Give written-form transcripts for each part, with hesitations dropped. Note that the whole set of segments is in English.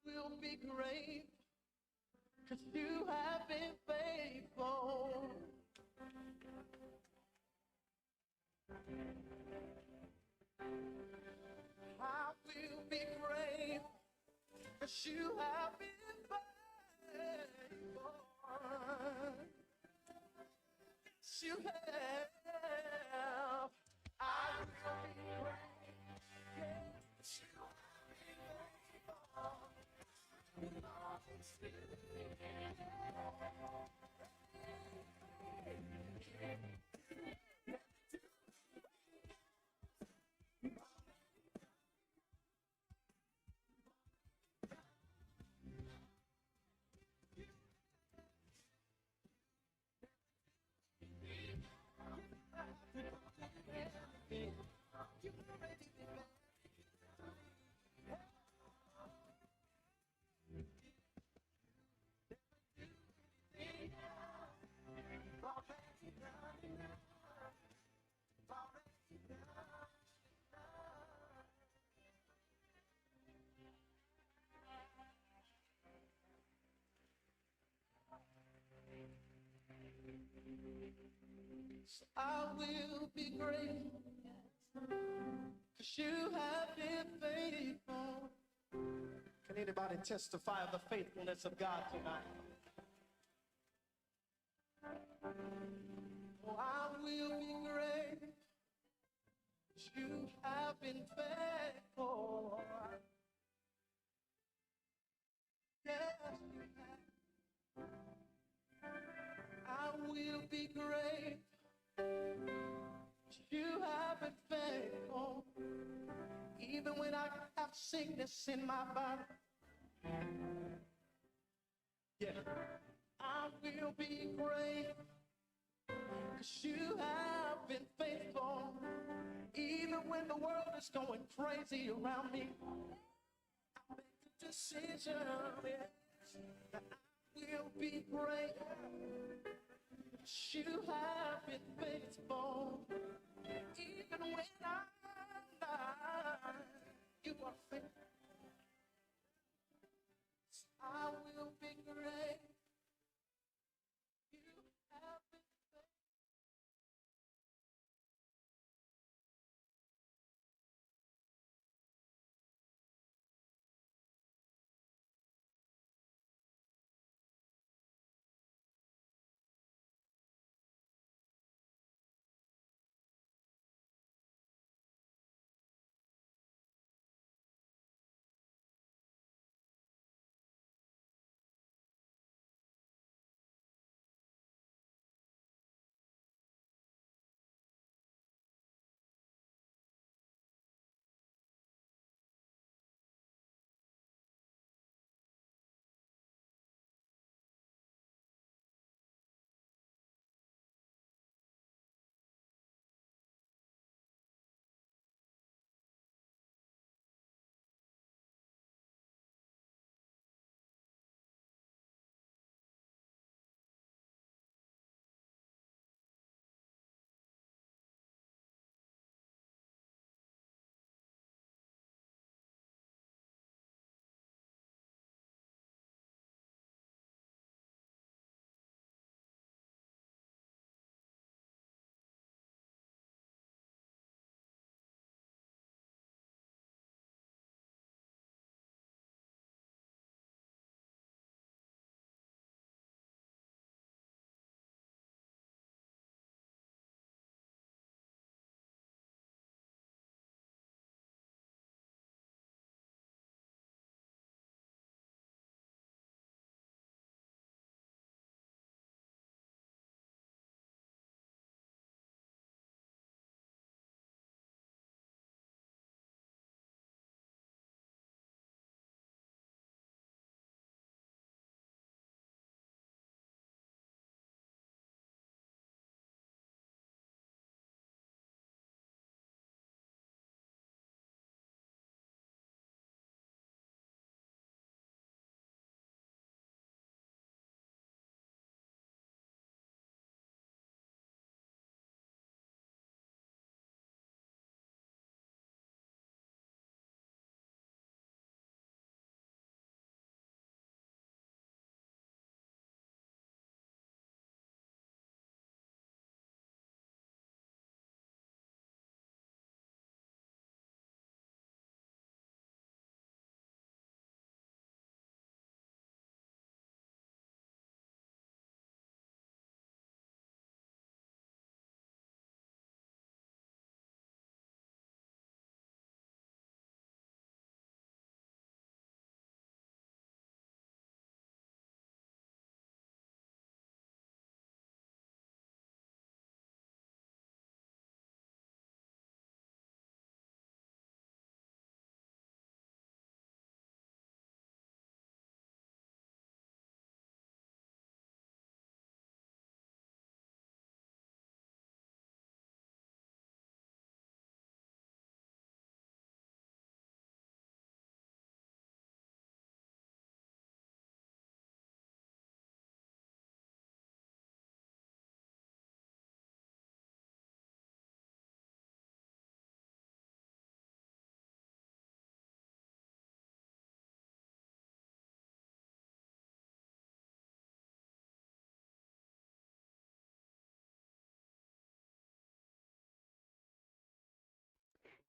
will be great, 'cause you have been faithful. I will be great, 'cause you have been faithful. Yes, you have. I will be great. Yes, you have been I will be great, 'cause you have been faithful. Can anybody testify of the faithfulness of God tonight? Oh, I will be great, 'cause you have been faithful. Yes, you have. I will be great, 'cause you have been faithful. Even when I have sickness in my body, yeah, I will be great, 'cause you have been faithful. Even when the world is going crazy around me, I make the decision, yes, that I will be great, 'cause you have been faithful. Even when I'm not, you are faithful. I will be great.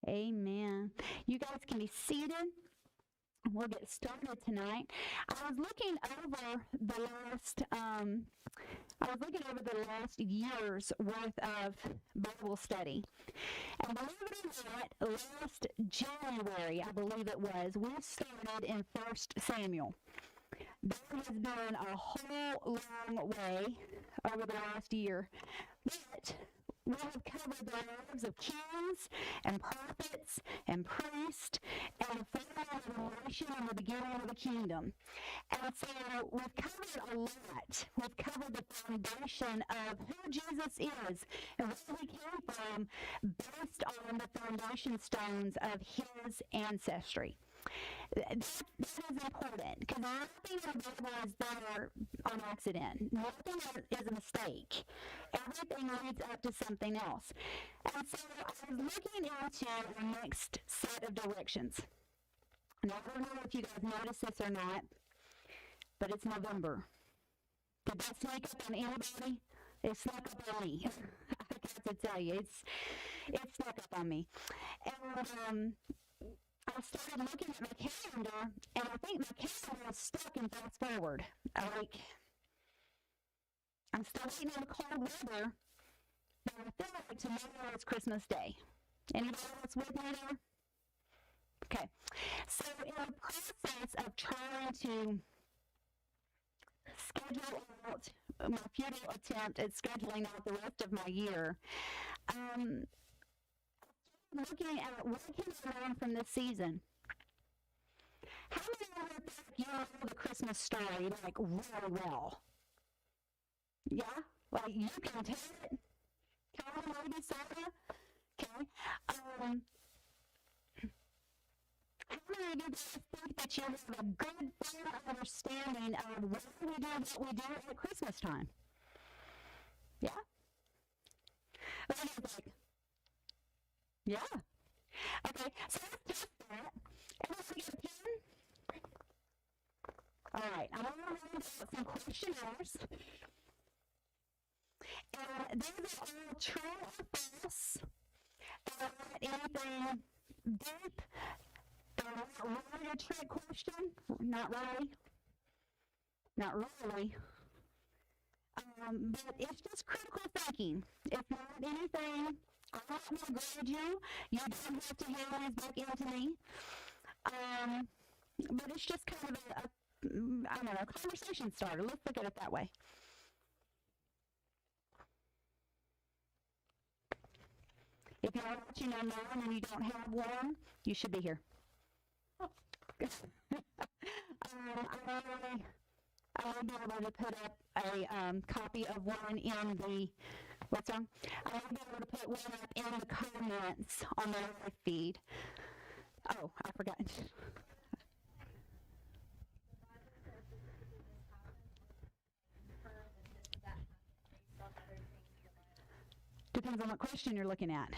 Amen. You guys can be seated. We'll get started tonight. I was looking over the last year's worth of Bible study. And believe it or not, last January, I believe it was, we started in 1 Samuel. That has been a whole long way over the last year. But we have covered the lives of kings and prophets and priests and the fall of the nation and the beginning of the kingdom. And so we've covered a lot. We've covered the foundation of who Jesus is and where he came from based on the foundation stones of his ancestry. That is important because nothing in the Bible is there on accident. Nothing is a mistake. Everything leads up to something else. And so I was looking into the next set of directions. And I don't know if you guys noticed this or not, but it's November. Did that sneak up on anybody? It snuck up on me. I got to tell you, it snuck up on me. And I started looking at my calendar, and I think my calendar is stuck in fast forward. I'm still waiting on the cold weather, but I feel like tomorrow is Christmas Day. Anybody else with me there? Okay. So in the process of trying to schedule out my futile attempt at scheduling out the rest of my year, looking at what can I learn from this season. How many of you know the Christmas story like really well? Yeah? Like you can tell it? Carol, maybe Sarah? Okay. How many of you guys think that you have a good understanding of why we do what we do at Christmas time? Yeah? What do you think? Yeah. Okay, so let's test that. Everybody get a pen? All right, I'm going to read some questionnaires. And these are all true or false. Anything deep? Not really a trick question? Not really. Not really. But it's just critical thinking. If not anything, I'm not going to grade you. You don't have to hand these back into me. But it's just kind of a conversation starter. Let's look at it that way. If you're watching online and you don't have one, you should be here. I will be able to put up a copy of one in the, what's on? I will be able to put one up in the comments on the live feed. Oh, I forgot. Depends on what question you're looking at.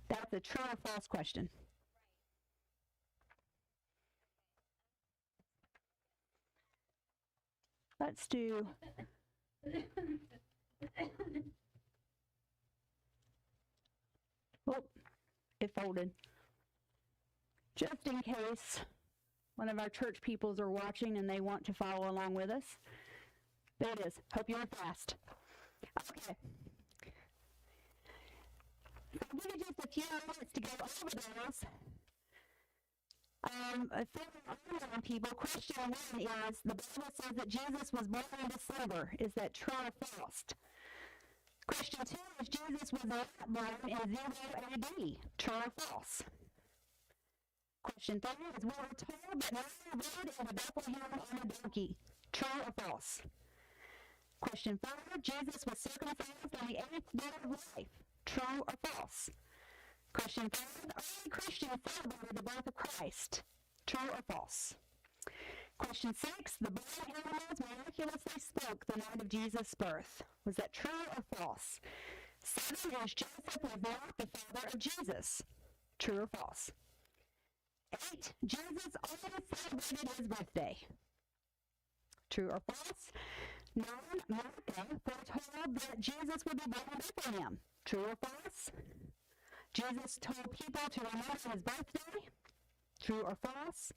That's a true or false question. Let's do. Oh, it folded. Just in case one of our church peoples are watching and they want to follow along with us. There it is. Hope you're fast. Okay. I'll give you just a few minutes to go over those. For people, question 1 is, the Bible says that Jesus was born in December. Is that true or false? Question 2 is, Jesus was not born in 0 AD. True or false? Question 3 is, we were told that Mary rode in Bethlehem on a donkey. True or false? Question 4, Jesus was circumcised on the 8th day of life. True or false? Question 5, early Christians celebrated the birth of Christ. True or false? Question 6, the blind animals miraculously spoke the night of Jesus' birth. Was that true or false? 7 is, Joseph was not the father of Jesus. True or false? 8, Jesus always celebrated his birthday. True or false? Micah foretold that Jesus would be born in Bethlehem. True or false? Jesus told people to remember his birthday. True or false?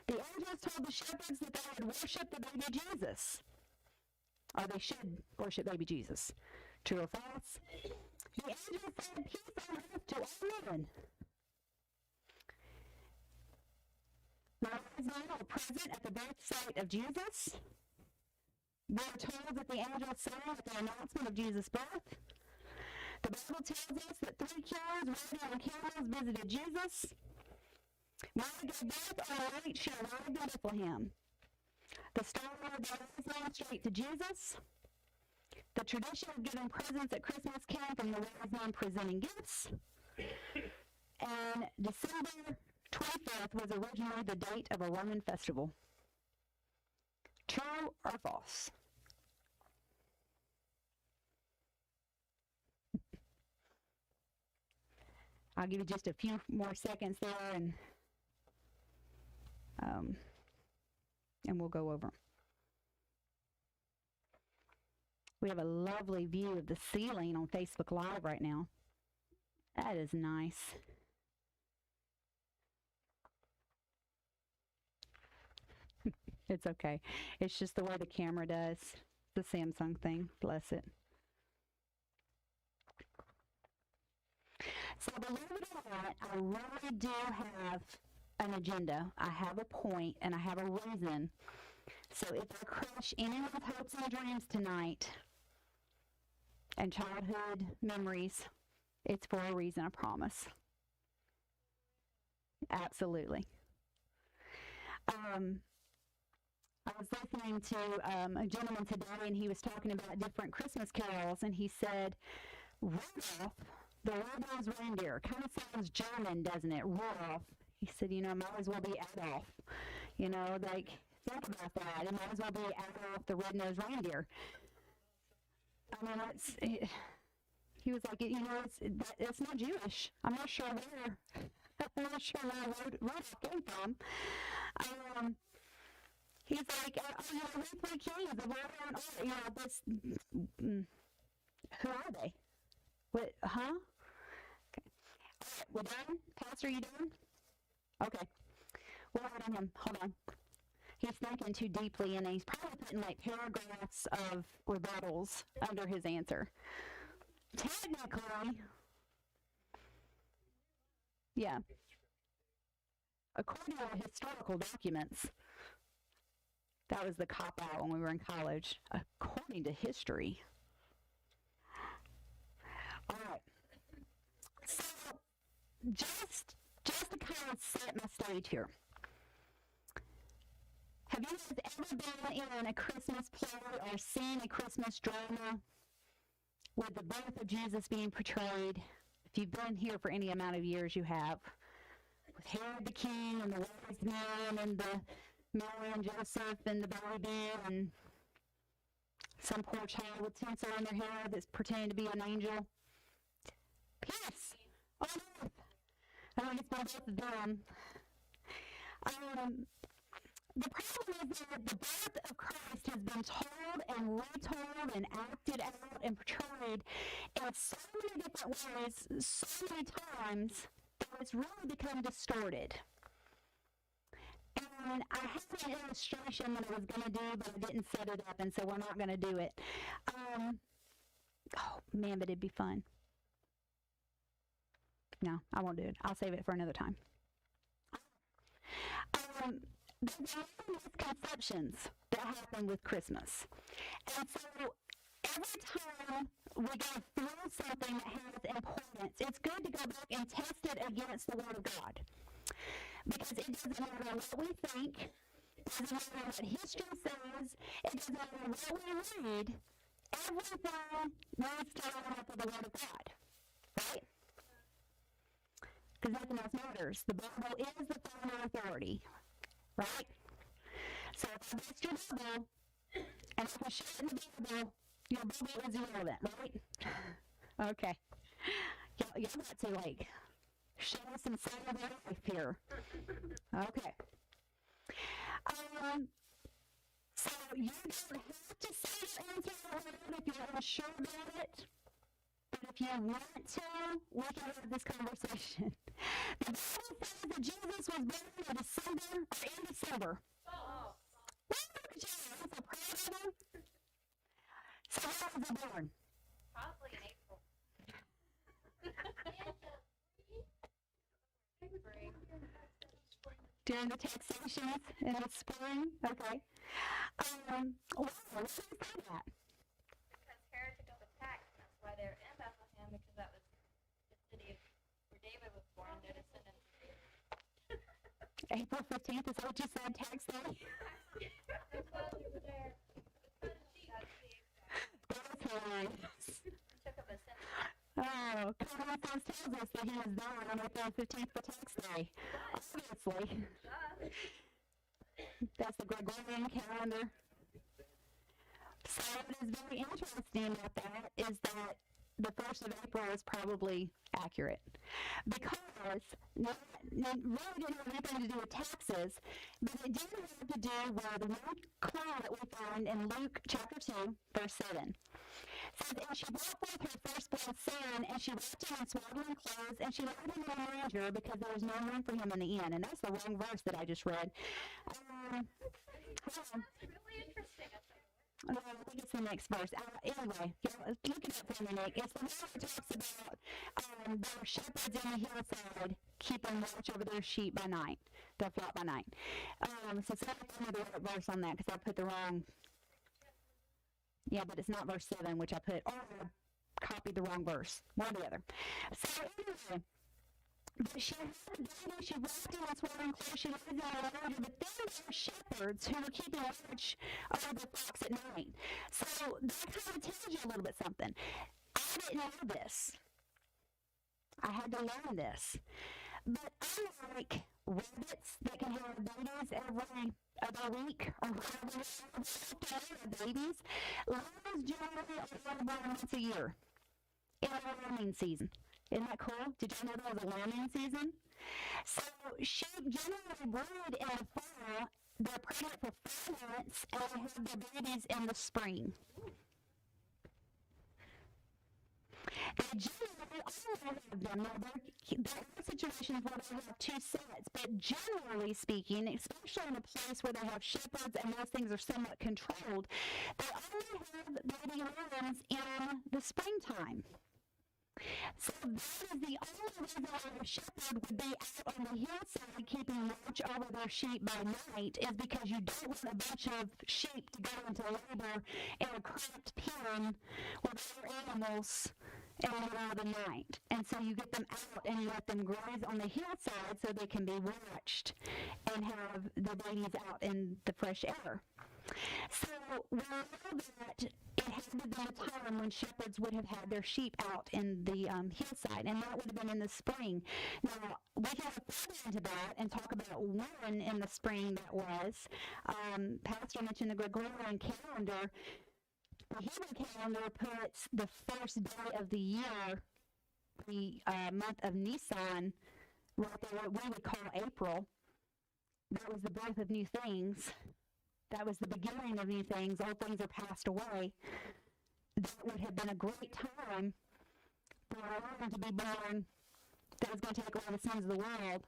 The angels told the shepherds that they would worship the baby Jesus. Or they should worship baby Jesus. True or false? The angels said peace on earth to all men. The wise men were present at the birth site of Jesus. We are told that the angels sang at the announcement of Jesus' birth. The Bible tells us that 3 kings riding on camels visited Jesus. Mary gave birth on the night she arrived in Bethlehem. The star led the wise men straight to Jesus. The tradition of giving presents at Christmas came from the wise men presenting gifts. And December 25th was originally the date of a Roman festival. True or false? I'll give you just a few more seconds there, and we'll go over. We have a lovely view of the ceiling on Facebook Live right now. That is nice. It's okay. It's just the way the camera does. The Samsung thing. Bless it. So believe it or not, I really do have an agenda. I have a point and I have a reason. So if I crush anyone's hopes and dreams tonight and childhood memories, it's for a reason, I promise. Absolutely. I was listening to a gentleman today, and he was talking about different Christmas carols, and he said, Rudolph, the red-nosed reindeer, kind of sounds German, doesn't it? Rudolph. He said, might as well be Adolf. Think about that. It might as well be Adolf, the red-nosed reindeer. I mean, he was like, it's not Jewish. I'm not sure where Rudolph came from. He's like, we 3 kings of who are they? What, huh? Okay. All right, we're done? Pastor, you done? Okay. We'll hold on him. Hold on. He's thinking too deeply, and he's probably putting paragraphs of rebuttals under his answer. Technically, yeah. According to historical documents, that was the cop-out when we were in college. According to history. All right. So, just to kind of set my stage here. Have you guys ever been in a Christmas play or seen a Christmas drama with the birth of Jesus being portrayed? If you've been here for any amount of years, you have. With Herod the king and the wise men and the Mary and Joseph and the baby and some poor child with tinsel in their hair that's pretending to be an angel. Peace on earth. I think it's both of them. The problem is that the birth of Christ has been told and retold and acted out and portrayed in so many different ways, so many times, that it's really become distorted. And I had an illustration that I was going to do, but I didn't set it up, and so we're not going to do it. Oh, man, but it'd be fun. No, I won't do it. I'll save it for another time. There are misconceptions that happen with Christmas. And so every time we go through something that has importance, it's good to go back and test it against the Word of God. Because it doesn't matter what we think, it doesn't matter what history says, it doesn't matter what we read, everything needs to line up with the Word of God. Right? Because nothing else matters. The Bible is the final authority. Right? So if I bust your Bible, and if I show it in the Bible, your Bible is irrelevant, right? Okay. Y'all got to, show us some sign of life here. Okay. So you don't have to say your answer out loud if you're unsure about it. But if you want to, we can have this conversation. The Bible says that Jesus was born in December. Oh. Look at you. That's a problem. So when was he born? Probably in April. During the taxations in the spring? Okay. Why did he say that? Because Herod took up a tax, and that's why they're in Bethlehem, because that was the city of where David was born, and their descendants. April 15th, is that what you said, tax day? That's hilarious. Took up a census. Oh, Common Sense tells us that he was born on April 15th for tax day. Obviously. That's the Gregorian calendar. So what is very interesting about that is that the 1st of April is probably accurate. Because not really didn't have anything to do with taxes, but it did have to do with the one clue that we find in Luke chapter 2, verse 7. It says, and she brought forth her firstborn son, and she wrapped him in swaddling clothes, and she laid him in a manger because there was no room for him in the inn. And that's the wrong verse that I just read. That's really interesting. No, I think it's the next verse. Anyway, look at that for a minute. It's the one that talks about the shepherds on the hillside keeping watch over their sheep by night, their flock by night. So somebody tell me the right verse on that because I put the wrong. Yeah, but it's not verse 7, which I put, or I copied the wrong verse. One or the other. So anyway. But she had a baby, she wrapped him in swaddling clothes, she laid him in a manger, but then there were shepherds who were keeping watch over the flocks at night. So that kind of tells you a little bit something. I didn't know this. I had to learn this. But unlike rabbits that can have babies every other week, or babies, lambs generally are born once a year in a lambing season. Isn't that cool? Did you know there was a lambing season? So sheep generally breed in the fall. They're pregnant for 5 months and they have their babies in the spring. They generally also have them. Now, there are situations where they have 2 sets, but generally speaking, especially in a place where they have shepherds and those things are somewhat controlled, they only have baby lambs in the springtime. So that is the only reason why a shepherd would be out on the hillside keeping watch over their sheep by night is because you don't want a bunch of sheep to go into labor in a cramped pen with other animals in the middle of the night. And so you get them out and you let them graze on the hillside so they can be watched and have the babies out in the fresh air. So we know that it had to be a time when shepherds would have had their sheep out in the hillside, and that would have been in the spring. Now, we can go into that and talk about when in the spring that was. Pastor mentioned the Gregorian calendar. The Hebrew calendar puts the first day of the year, the month of Nisan, right there, what we would call April. That was the birth of new things. That was the beginning of new things. Old things are passed away. That would have been a great time for a lamb to be born that was going to take away the sins of the world,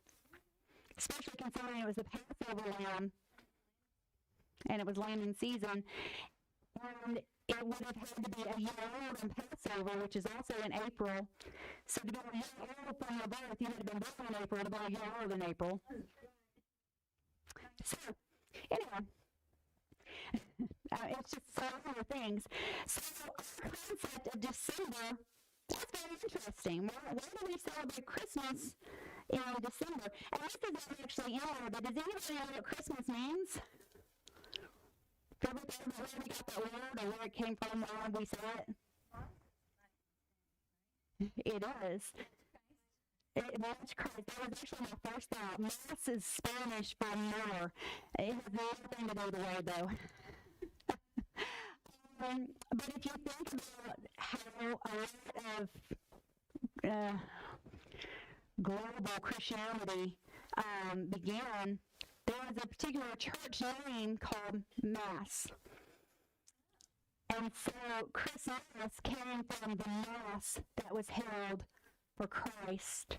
especially considering it was the Passover lamb and it was lambing season. And it would have had to be a year old in Passover, which is also in April. So to be a year old from your birth, you would have been born in April, about a year old in April. So, anyway. It's just so many things. So our concept of December, that's very interesting. Why do we celebrate Christmas in December? And this isn't actually in there, but does anybody know what Christmas means? Ever thought about where we got that word or where it came from, why we say it? It is. That's Christ. That was actually my first thought. Mass is Spanish for more. It has nothing to do with the word, though. But if you think about how a lot of global Christianity began, there was a particular church name called Mass. And so Christmas came from the Mass that was held for Christ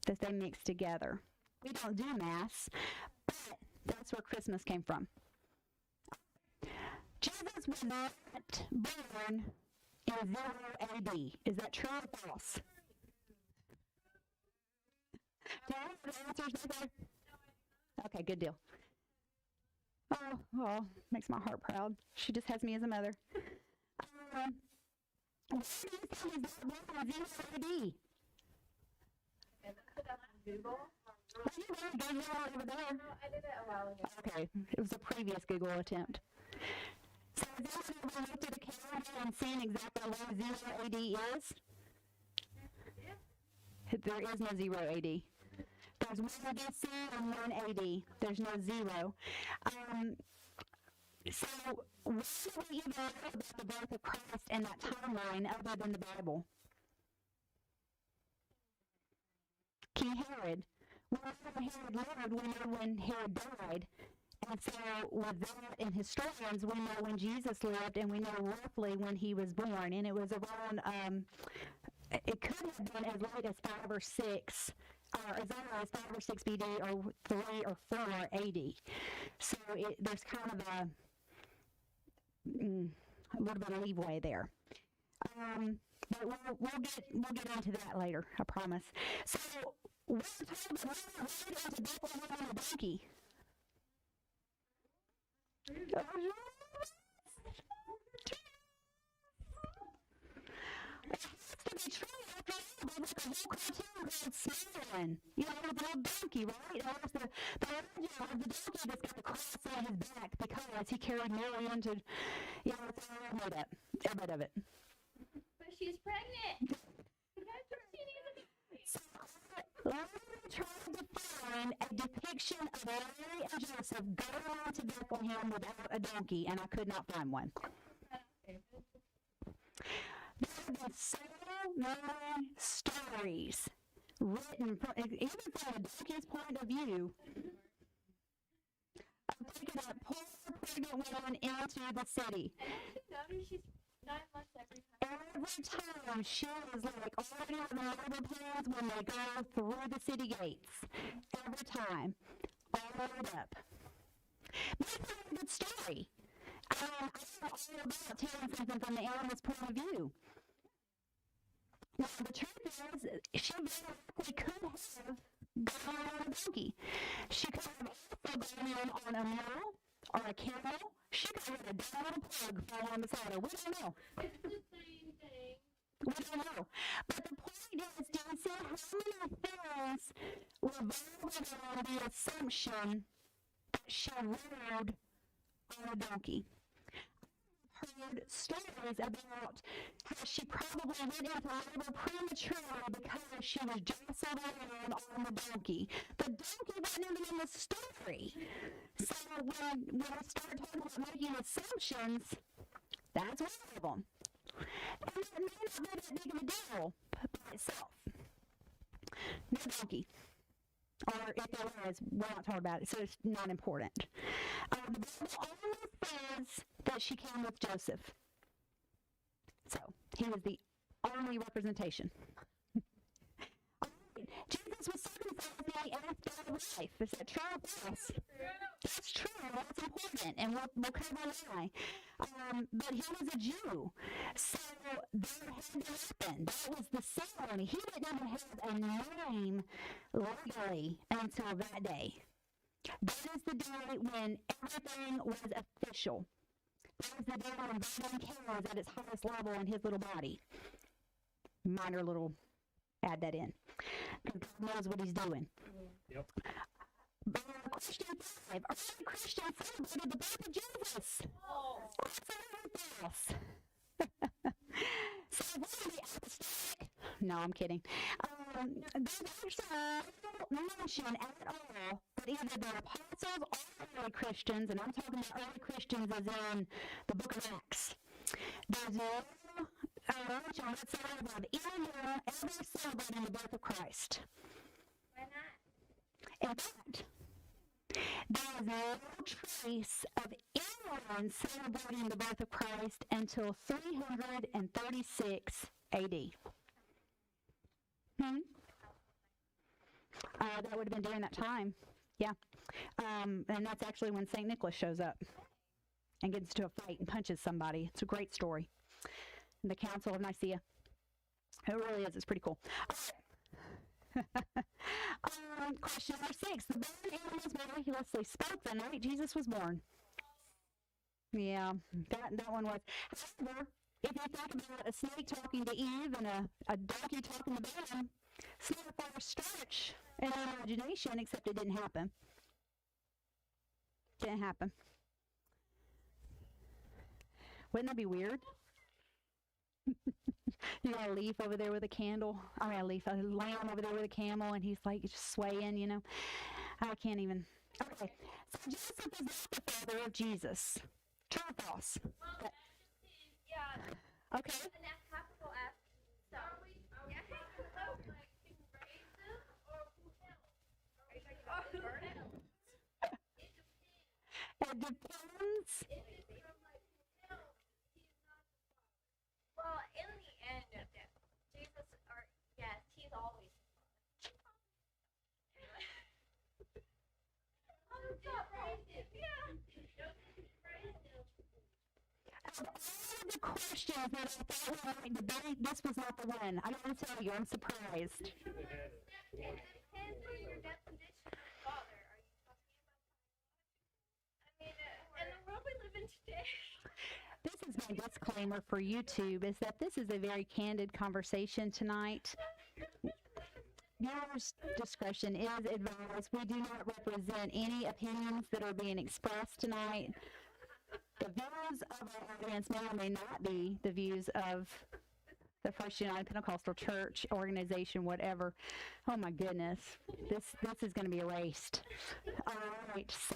that they mixed together. We don't do Mass, but that's where Christmas came from. Jesus was not born in 0 AD. Is that true or false? Do I have the answers back there? Okay, good deal. Oh, well, makes my heart proud. She just has me as a mother. What do you think is born in 0 AD? Okay, look it up on Google. Well, you want to go over there. No, I did it a while ago. Okay, it was a previous Google attempt. So has anyone ever looked at a calendar and seen exactly where 0 AD is? There is no 0 AD. There's 1 BC and 1 AD. There's no 0. So what do we even know about the birth of Christ and that timeline other than the Bible? King Herod. Whenever Herod lived, we know when Herod died. And so with that, and historians, we know when Jesus lived, and we know roughly when he was born. And it was around, it could have been as late as 5 or 6, or as early as 5 or 6 BD, or 3 or 4 AD. So there's kind of a little bit of leeway there. But we'll get into that later, I promise. So we're told that we were into Bethlehem on a donkey. To be true, after all, there's like a whole cartoon called Smiling. You know, the little donkey, right? And there's the legend of the donkey that's got the cross on his back because he carried Mary into, you know, it's all made up. Every bit of it. But she's pregnant. That's what she needs to be. So, I'm trying to find a depiction of Mary and Joseph going on to Bethlehem without a donkey, and I could not find one. Okay. There have been so many stories written, even from a donkey's point of view, of taking that poor pregnant woman into the city. And did you notice she's 9 months every time? Every time she is like already on the labor plans when they go through the city gates. Every time. All loaded up. That's a good story. I know all about telling something from the animal's point of view. Now, the truth is, she very likely could have gone on a donkey. She could have also gone on a mule or a camel. She could have had a dumb little plug following beside her. We don't know. It's the same thing. We don't know. But the point is, do you see how many things revolve around the assumption that she rode on a donkey? Heard stories about how she probably went into labor prematurely because she was jostled around on the donkey. The donkey wasn't even in the story. So when we start talking about making assumptions, that's one of them. And it may not be that big of a deal by itself. No donkey. Or if there was, we're not talking about it, so it's not important. The Bible only says that she came with Joseph. So, he was the only representation. Jesus was circumcised in the 8th day of life. Is that true or false? That's true. That's important, and we'll cover why. But he was a Jew, so that had to happen. That was the ceremony. He didn't even have a name legally until that day. That is the day when everything was official. That was the day when God was at its highest level in his little body. Minor little, add that in. Because God knows what he's doing. Yep. But question 5, early Christians celebrated the birth of Jesus. Oh. Absolutely false. So what are the apostolic? No, I'm kidding. There's no mention at all that either the apostles or early Christians, and I'm talking about early Christians as in the book of Acts. There's no mention whatsoever of anyone ever celebrating the birth of Christ. Why not? In fact, there is no trace of on celebrating the birth of Christ until 336 AD. That would have been during that time. Yeah. And that's actually when St. Nicholas shows up and gets into a fight and punches somebody. It's a great story. The Council of Nicaea. It really is. It's pretty cool. Question number 6. The born animals miraculously spoke the night Jesus was born. Yeah, that one was. However, if you think about a snake talking to Eve and a donkey talking to Balaam, it's not a far stretch in our imagination, except it didn't happen. Didn't happen. Wouldn't that be weird? You got a leaf over there with a candle. I mean, a lamb over there with a camel, and he's like just swaying, you know. I can't even. Okay, so Joseph is not the father of Jesus. True or false? Well, yeah. Okay. An apocryphal asked, so, yeah, like, who raised him or who helped? Are you talking about the burden? It depends. If it's from, like, who helped, he's not the father. Well, in the end, Jesus, or, yes, he's always the father. Oh, God raised him, yeah. Joseph raised him. Of all the questions that I thought we might debate, this was not the one. I gotta tell you, I'm surprised. It depends on your definition of father. Are you talking about biological? I mean, in the world we live in today. This is my disclaimer for YouTube, is that this is a very candid conversation tonight. Viewers' discretion is advised. We do not represent any opinions that are being expressed tonight. The views of our audience may or may not be the views of the First United Pentecostal Church organization, whatever. Oh my goodness, this is going to be erased. All right, so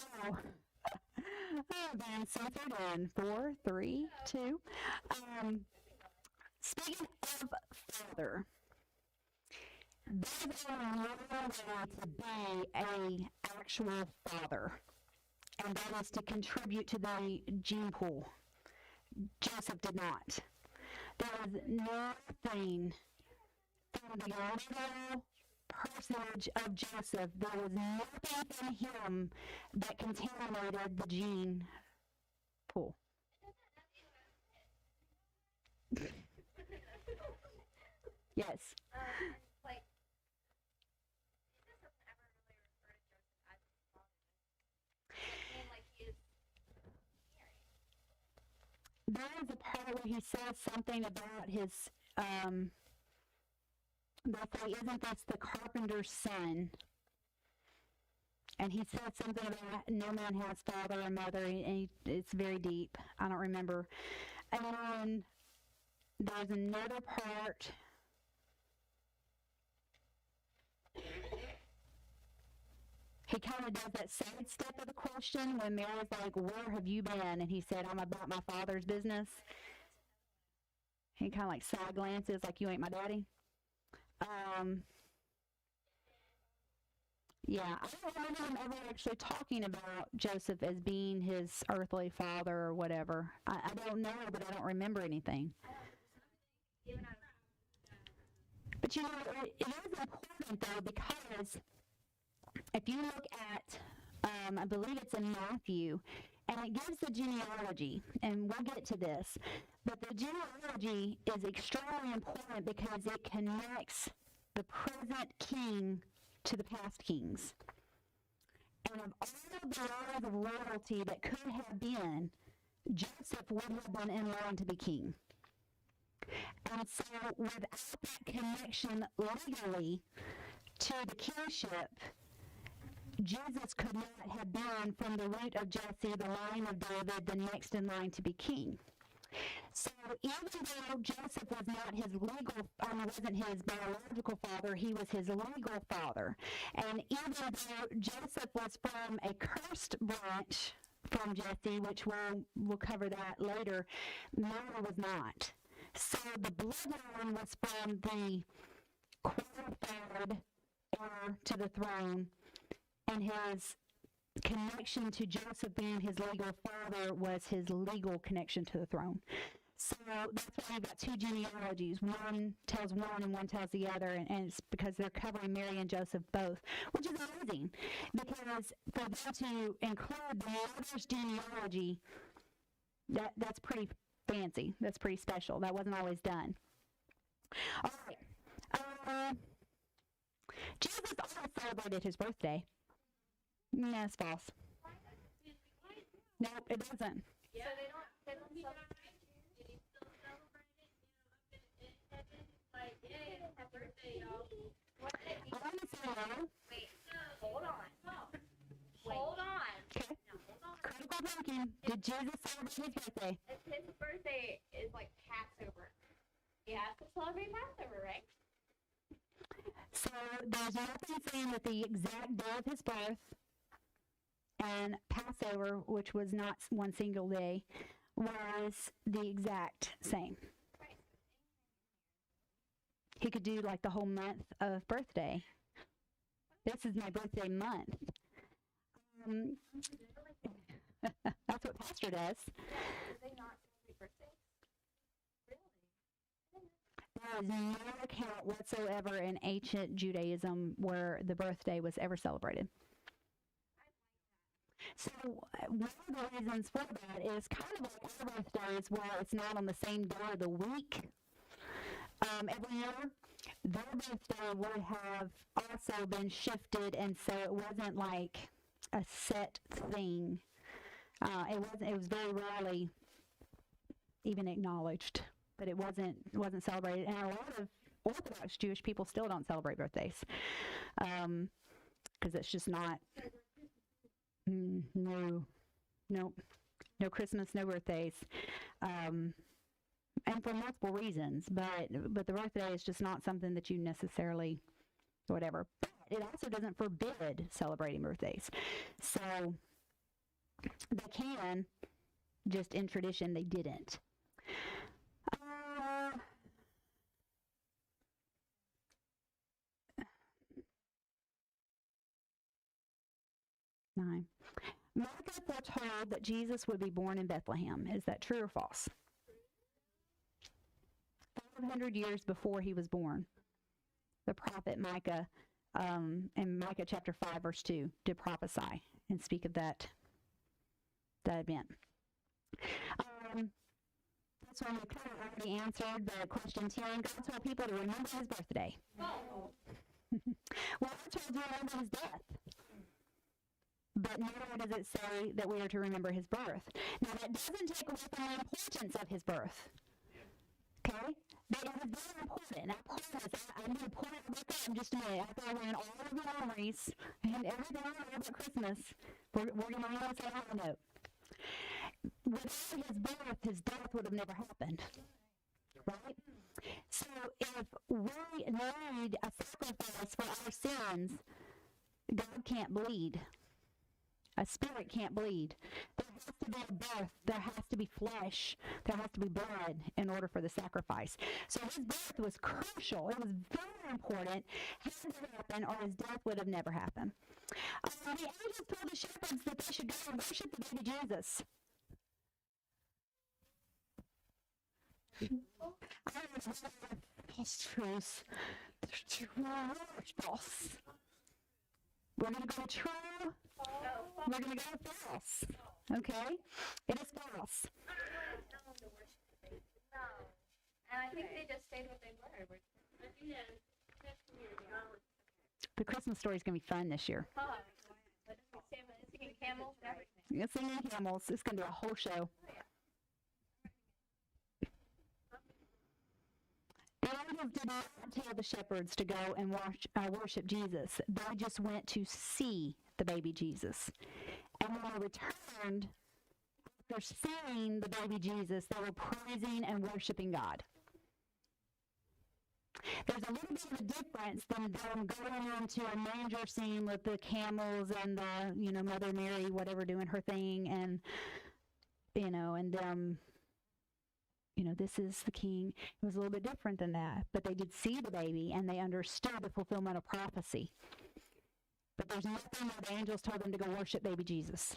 then since we're done, 4, 3, 2. Speaking of father, there's a way to be an actual father, and that is to contribute to the gene pool. Joseph did not. There is nothing from the original personage of Joseph. There was nothing from him that contaminated the gene pool. Yes. Like, Jesus doesn't ever really refer to Joseph as his father. I mean, like, he is married. There is a part where he says something about his, they'll say, isn't this the carpenter's son? And he said something about no man has father or mother, and it's very deep. I don't remember. And then there's another part. He kind of does that sidestep of the question when Mary's like, where have you been? And he said, I'm about my father's business. He kind of like side glances like, you ain't my daddy. Yeah, I don't remember him ever actually talking about Joseph as being his earthly father or whatever. I don't know, but I don't remember anything. But you know, it is important though, because if you look at, I believe it's in Matthew, and it gives the genealogy, and we'll get to this, but the genealogy is extremely important because it connects the present king to the past kings. And of all the layers of royalty that could have been, Joseph would have been in line to be king. And so without that connection legally to the kingship, Jesus could not have been from the root of Jesse, the line of David, the next in line to be king. So even though Joseph was not his wasn't his biological father, he was his legal father. And even though Joseph was from a cursed branch from Jesse, which we'll cover that later, Mary was not. So the bloodline was from the qualified heir to the throne, and his connection to Joseph being his legal father was his legal connection to the throne. So that's why you've got two genealogies. One tells one and one tells the other, and it's because they're covering Mary and Joseph both, which is amazing, because for them to include the mother's genealogy, that's pretty fancy. That's pretty special. That wasn't always done. All right. Jesus always celebrated his birthday. No, that's false. No, it doesn't. Yeah. So they don't celebrate. Did he still celebrate it? Like, yay, it's my birthday, y'all. What did he Wait, hold on. Hold on. Okay. No, hold on. Critical thinking. Did Jesus celebrate his birthday? His birthday is like Passover. He has to celebrate Passover, right? So there's nothing saying that the exact day of his birth and Passover, which was not one single day, was the exact same. Right. He could do like the whole month of birthday. This is my birthday month. That's what Pastor does. Do they not celebrate birthdays? Really? There is no account whatsoever in ancient Judaism where the birthday was ever celebrated. So one of the reasons for that is kind of like our birthdays, where it's not on the same day of the week every year. Their birthday would have also been shifted, and so it wasn't like a set thing. It was very rarely even acknowledged, but it wasn't celebrated. And a lot of Orthodox Jewish people still don't celebrate birthdays because it's just not. No Christmas, no birthdays, and for multiple reasons. But the birthday is just not something that you necessarily, whatever. But it also doesn't forbid celebrating birthdays. So they can, just in tradition, they didn't. 9. Micah foretold that Jesus would be born in Bethlehem. Is that true or false? 500 years before he was born, the prophet Micah, in Micah chapter 5, verse 2, did prophesy and speak of that event. That's why we kind of already answered the question 10. God told people to remember his birthday. Oh. Well, I told you to remember his death. But nowhere does it say that we are to remember his birth. Now, that doesn't take away from the importance of his birth. Okay? But it was very important. I promise. I'm going to pull it back up in just a minute. After I ran all of the memories and everything I know about Christmas, we're going to realize I have a note. Without his birth, his death would have never happened. Right? So if we need a sacrifice for our sins, God can't bleed. A spirit can't bleed. There has to be a birth. There has to be flesh. There has to be blood in order for the sacrifice. So his birth was crucial. It was very important. Had to happen, or his death would have never happened. The angels told the shepherds that they should go and worship the baby Jesus. I don't know false truths. There's true false. We're going to go true. We're going to go false. Okay? It is false. No. And I think they just stayed what they were. The Christmas story is going to be fun this year. Oh, singing camels and everything. It's singing camels. It's going to be a whole show. The angels did not tell the shepherds to go and worship Jesus. They just went to see the baby Jesus. And when they returned, after seeing the baby Jesus, they were praising and worshiping God. There's a little bit of a difference than them going into a manger scene with the camels and the, Mother Mary, whatever, doing her thing, and, and them, this is the king. It was a little bit different than that. But they did see the baby, and they understood the fulfillment of prophecy. But there's nothing where the angels told them to go worship baby Jesus.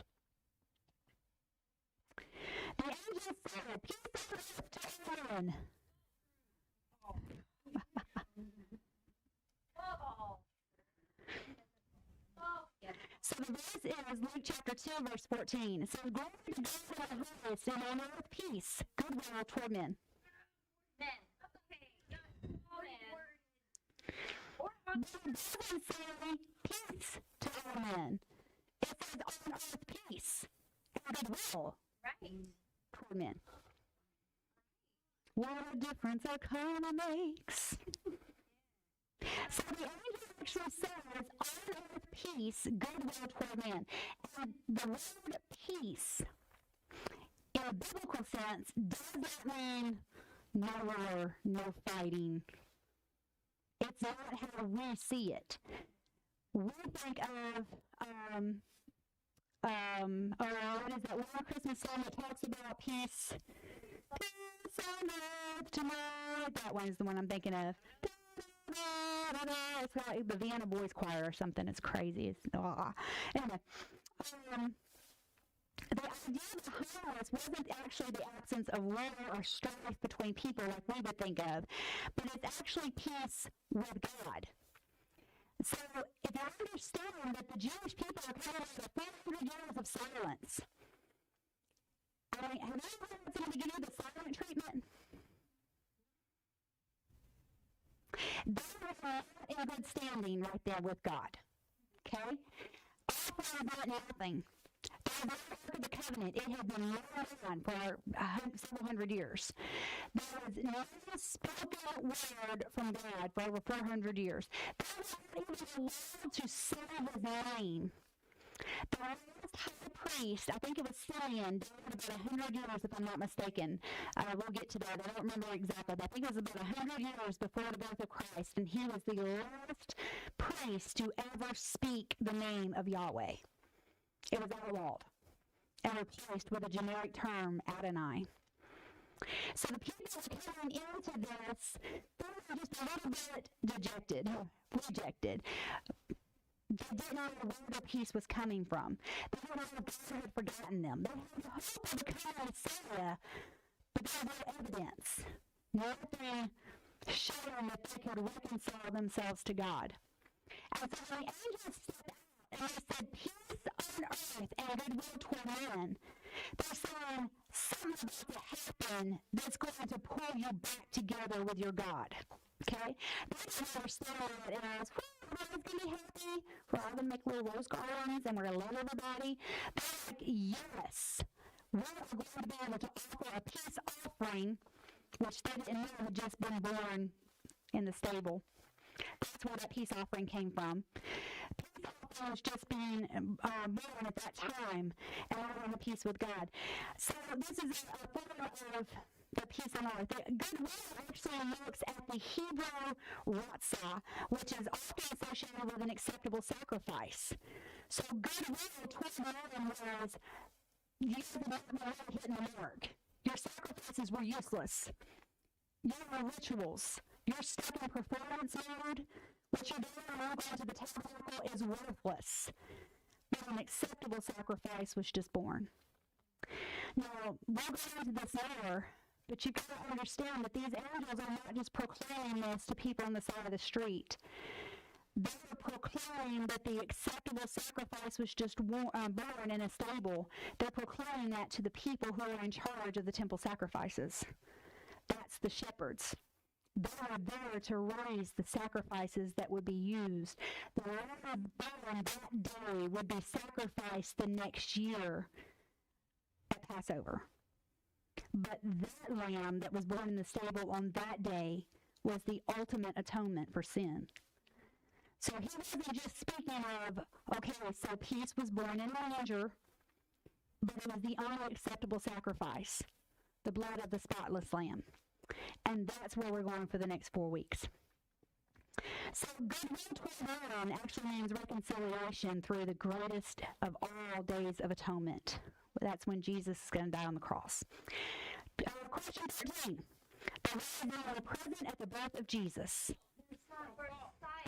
The angels said, peace on earth to everyone. So the verse is Luke chapter 2, verse 14. It says, glory to God in the highest, and on earth peace, goodwill toward men. But it doesn't say peace to all men. It says on earth peace and goodwill toward men. What a difference a karma makes. So the angel actually says on earth peace, goodwill toward men. And the word peace, in a biblical sense, doesn't mean no war, no fighting. It's not how we see it. We think of, what is that one Christmas song that talks about peace? Peace on earth tonight. That one's the one I'm thinking of. It's like the Vienna Boys Choir or something. It's crazy. It's anyway. The idea behind this wasn't actually the absence of war or strife between people like we would think of, but it's actually peace with God. So if you understand that the Jewish people are coming out of 400 years of silence, I mean, have you ever heard somebody give you the silent treatment? They were not in good standing right there with God. Okay? All about nothing. The Ark of the Covenant, it had been living on for several hundred years. There was no spoken word from God for over 400 years. They were not even allowed to say his name. The last high priest, I think it was Simeon, died about 100 years, if I'm not mistaken. We'll get to that. I don't remember exactly, but I think it was about 100 years before the birth of Christ, and he was the last priest to ever speak the name of Yahweh. It was outlawed and replaced with a generic term, Adonai. So the people coming into this, they were just a little bit rejected. They didn't know where their peace was coming from. They didn't know that God had forgotten them. They had hope of becoming Messiah, but they had no evidence. Nothing showing that they could reconcile themselves to God. And so the angels stepped out and they said, peace on earth and goodwill toward men. They're saying something's going to happen that's going to pull you back together with your God. Okay? They don't understand it as, everybody's going to be happy. We're all going to make little rose garlands and we're going to love everybody. They're like, yes, we're going to be able to offer a peace offering, which they didn't know had just been born in the stable. That's where that peace offering came from. Peace offering was just being born at that time and offering a peace with God. So this is a form of the peace on earth. Goodwill actually looks at the Hebrew ratzah, which is often associated with an acceptable sacrifice. So goodwill towards man was you did not hit the mark. Your sacrifices were useless. Your rituals, your stuck in performance mode, what you're doing when you go to the tabernacle is worthless. But an acceptable sacrifice was just born. Now, we'll go into this later, but you've got to understand that these angels are not just proclaiming this to people on the side of the street. They are proclaiming that the acceptable sacrifice was just born in a stable. They're proclaiming that to the people who are in charge of the temple sacrifices. That's the shepherds. They are there to raise the sacrifices that would be used. The lamb born that day would be sacrificed the next year at Passover. But that lamb that was born in the stable on that day was the ultimate atonement for sin. So he wasn't just speaking of, okay, so peace was born in a manger, but it was the only acceptable sacrifice, the blood of the spotless lamb. And that's where we're going for the next 4 weeks. So goodwill toward man actually means reconciliation through the greatest of all days of atonement. That's when Jesus is going to die on the cross. Question 13. The Lord were present at the birth of Jesus.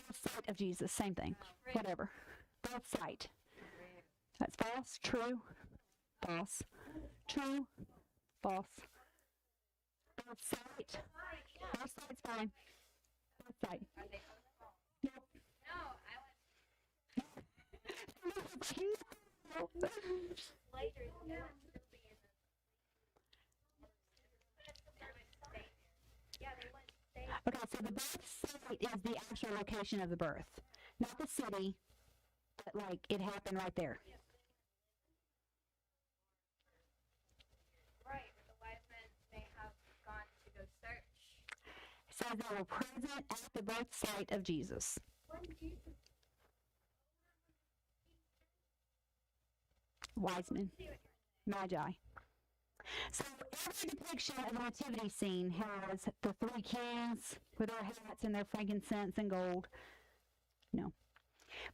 The sight of Jesus, same thing. Whatever. birth site. That's false, true, false, true, false. Birth site. Birth site's fine. Birth site. Yep. No, I went later. Yeah, they went stay. Okay, so the birth site is the actual location of the birth, not the city, but like it happened right there. Right, but the wise men may have gone to go search. It says they were present at the birth site of Jesus. When Jesus Wise men, magi. So every depiction of the nativity scene has the three kings with their hats and their frankincense and gold. No.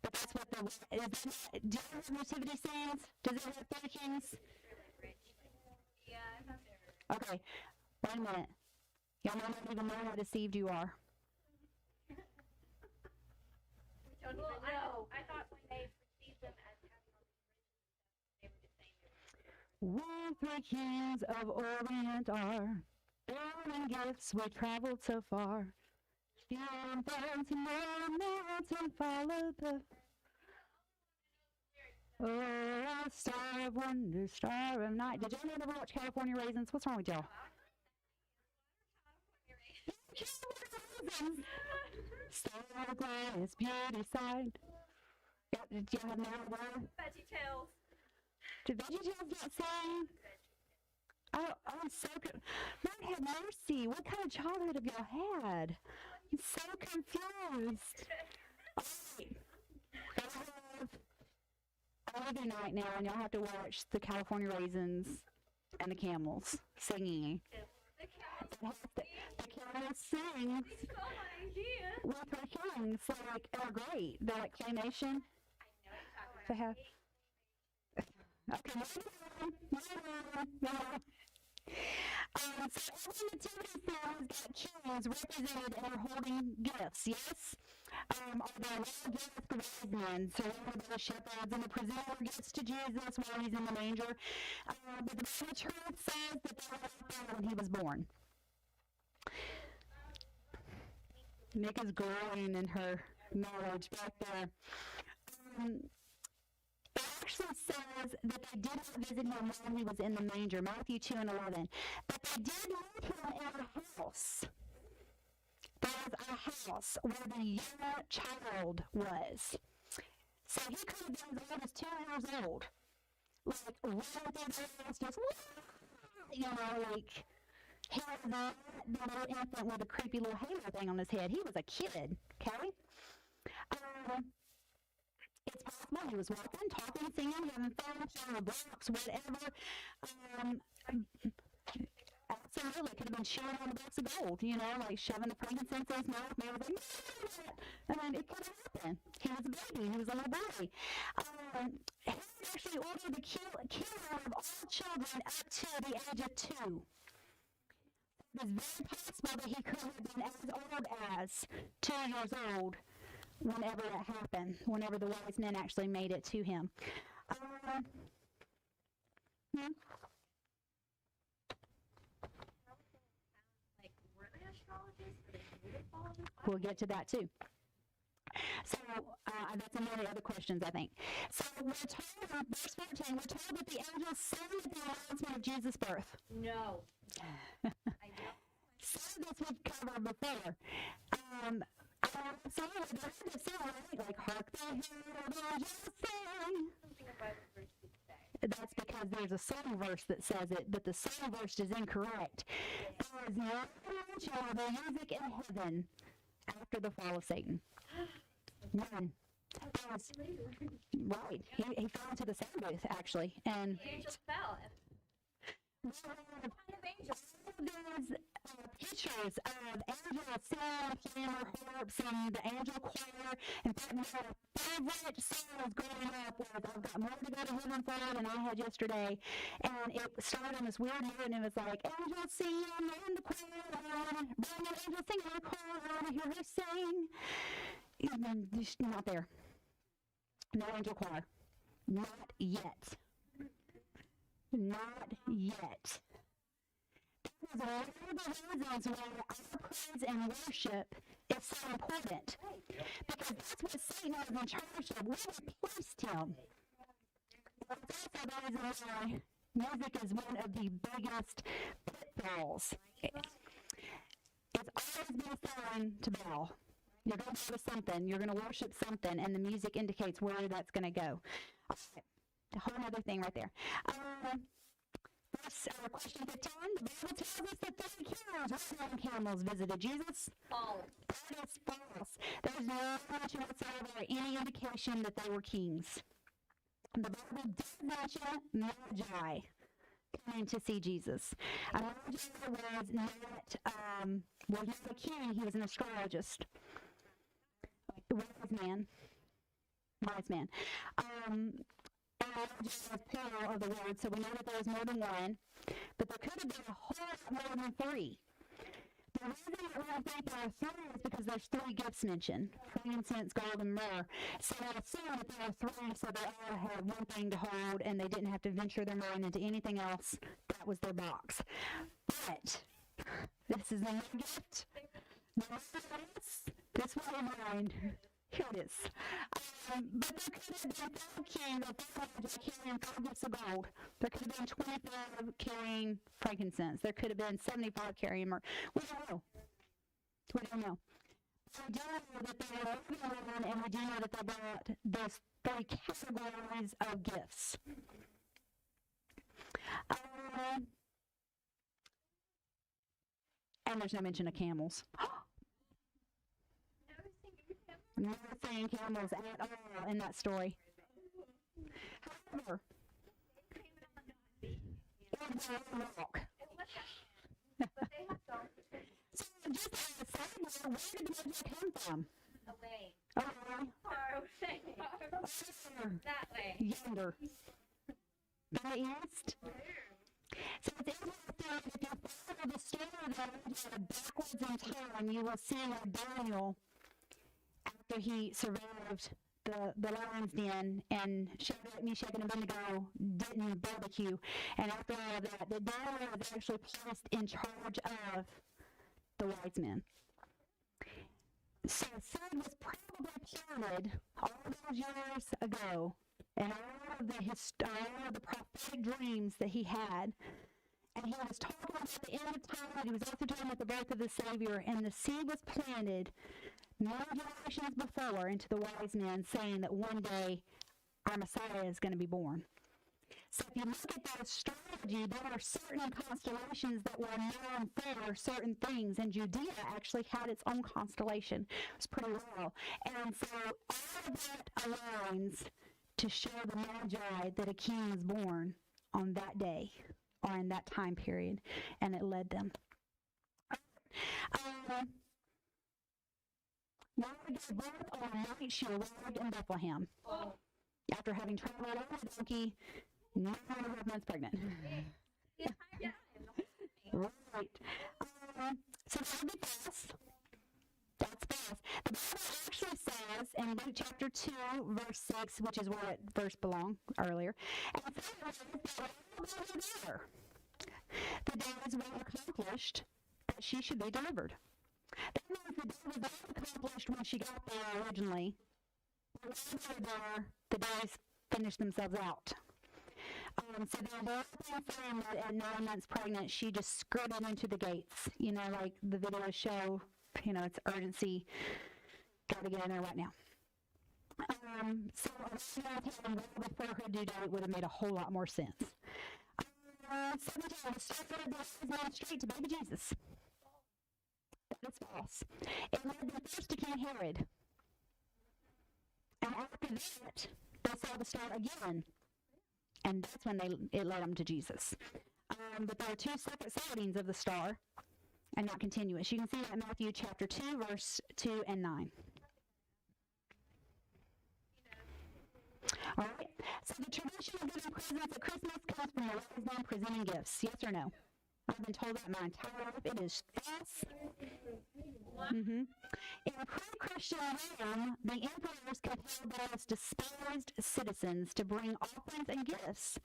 But that's what do you have nativity scenes? Does it have three kings? Yeah, I thought they were. Okay, wait a minute. Y'all might not even know how deceived you are. Well, I thought when they perceived them as having all these riches and stuff, they were just saying We three kings of Orient are bearing gifts, we traveled so far. Feeling things and mountain followed the oh, star of wonder, star of night. Did y'all never watch California Raisins? What's wrong with y'all? Star of glass, beauty side. Did y'all have no idea? Veggie Tales. Did VeggieTales not sing? Oh, so good. Lord have mercy. What kind of childhood have y'all had? I'm so confused. All right. I have a night now, and y'all have to watch the California Raisins and the Camels singing. The Camels sing with their kings. So, like, they're great. They're like claymation. They have. Okay, so every nativity scene has got kings represented and are holding gifts, yes? Are there little gifts for wise men? So one of the shepherds and the presenter gifts to Jesus while he's in the manger. But the Bible truth says that they were there when he was born. Nick is growing in her knowledge back there. It actually says that they did not visit him while he was in the manger, Matthew 2:11. But they did meet him in a house. There was a house where the young child was. So he could have been as old as 2 years old. Like, running through the house, just, you know, like, he was not the little infant with a creepy little halo thing on his head. He was a kid, okay? It's possible he was walking, talking, singing, having fun, showing the blocks, whatever. Absolutely, could have been chewing on the box of gold, you know, like shoving the frankincense in his mouth. Maybe like, I mean, it could have happened. He was a baby. He was a little boy. He actually ordered the killing of all children up to the age of 2. It is very possible that he could have been as old as 2 years old whenever that happened, whenever the wise men actually made it to him. Were they astrologists? Were they ufologists? We'll get to that too. So that's another other questions, I think. So we're told in verse 14, we're told that the angel sounded the announcement of Jesus' birth. No. I don't. So this we've covered before. So anyway, the song, like, hark the herald angels sing. Something a Bible verse would say. That's because there's a song verse that says it, but the song verse is incorrect. There is no mention of music in heaven after the fall of Satan. None. Right. He fell into the sound booth, actually. And The angels fell. What kind of angels? there's pictures of angels singing piano harps and the angel choir. In fact, my favorite songs growing up was I've Got More to Go to Heaven For than I had yesterday. And it started on this weird note, and it was like, angels sing in the choir, angels sing in the choir, I want to hear her sing. And then just not there. No angel choir. Not yet. Not yet. Because one of the reasons why our praise and worship is so important. Because that's what Satan is in charge of. We replaced him. It's also the reason why music is one of the biggest pitfalls. It's always been a sign to bow. You're going to do something. You're going to worship something, and the music indicates where that's going to go. Okay. A whole other thing right there. Question 15. The Bible tells us that 30 camels visited Jesus. False. That is false. There's no mention whatsoever or any indication that they were kings. The Bible does mention Magi coming to see Jesus. Magi was not, well, he was a king, he was an astrologist. Wise man. Just as plural of the word, so we know that there was more than one, but there could have been a whole lot more than three. The reason that we don't think there are three is because there's three gifts mentioned: frankincense, gold, and myrrh. So I assume that there are three, so they all had one thing to hold, and they didn't have to venture their mind into anything else. That was their box. But this is another gift. This was in mind. Here it is. But there could have been 5 kings of 5 carrying 5 gifts of gold. There could have been 25 carrying frankincense. There could have been 75 carrying myrrh. We don't know. We don't know. We do know that they were organized, and we do know that they brought those 3 categories of gifts. And there's no mention of camels. Never seen camels at all in that story. However, it's a walk. So just as a side note, where did the Magi come from? Away. Away. That way. Yonder. From the east. So it's interesting, if you follow the story of the Magi backwards in time, you will see that Daniel, after he survived the lion's den, and Shadrach, Meshach, and Abednego didn't barbecue, and after all of that, Daniel was actually placed in charge of the wise men. So sin was probably planted all those years ago, and all of the prophetic dreams that he had. And he was talking about the end of time, but he was also talking about the birth of the Savior, and the seed was planted many generations before into the wise men, saying that one day our Messiah is going to be born. So if you look at that astrology, there are certain constellations that were known for certain things, and Judea actually had its own constellation. It was pretty well. And so all of that aligns to show the Magi that a king was born on that day or in that time period, and it led them. Mary gave birth on the night she arrived in Bethlehem. After having traveled over the donkey, 9 months pregnant. Right. So that would be fast. That's fast. The Bible actually says in Luke chapter 2, verse 6, which is where it first belonged earlier, and it says that the days were accomplished that she should be delivered. That means the day was not accomplished when she got there originally. But there, the days finished themselves out. So they were confirmed that at 9 months pregnant, she just skirted into the gates. You know, like the videos show, you know, it's urgency. Got to get in there right now. So before her due date would have made a whole lot more sense. 17, straight to baby Jesus. That is false. It led them first to King Herod. And after that, they saw the star again. And that's when it led them to Jesus. But there are 2 separate sightings of the star, and not continuous. You can see that in Matthew chapter 2, verse 2 and 9. All right. So the tradition of giving presents at Christmas comes from the wise men presenting gifts. Yes or no? I've been told that my entire life. It is false. In pre-Christian Rome, the emperors compelled the most despised citizens to bring offerings and gifts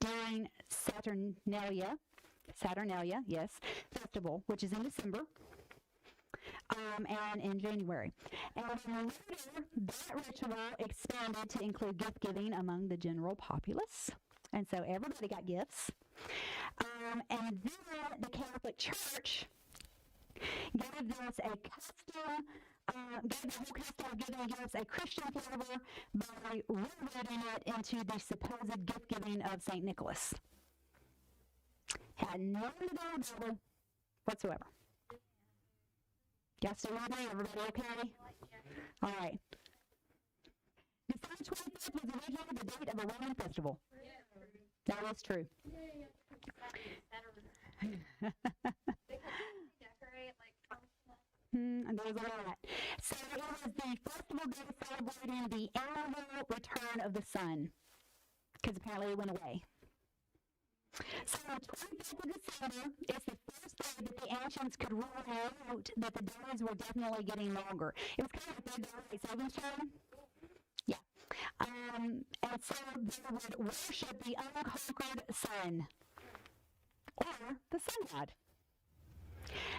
during Saturnalia, yes, festival, which is in December, and in January. And later, that ritual expanded to include gift giving among the general populace. And so everybody got gifts. And then the Catholic Church gave this a custom, gave the whole custom of giving gifts a Christian flavor by rewriting it into the supposed gift giving of St. Nicholas. Had nothing to do with the Bible whatsoever. Y'all still with me? Everybody okay? All right. December 25th was originally the date of a Roman festival. That is true. There's a lot. So it was the festival day celebrating the annual return of the sun, because apparently it went away. So the 25th of December is the first day that the ancients could rule out that the days were definitely getting longer. It was kind of like the daylight savings time. Yeah. And so they would worship the unconquered sun, or the sun god.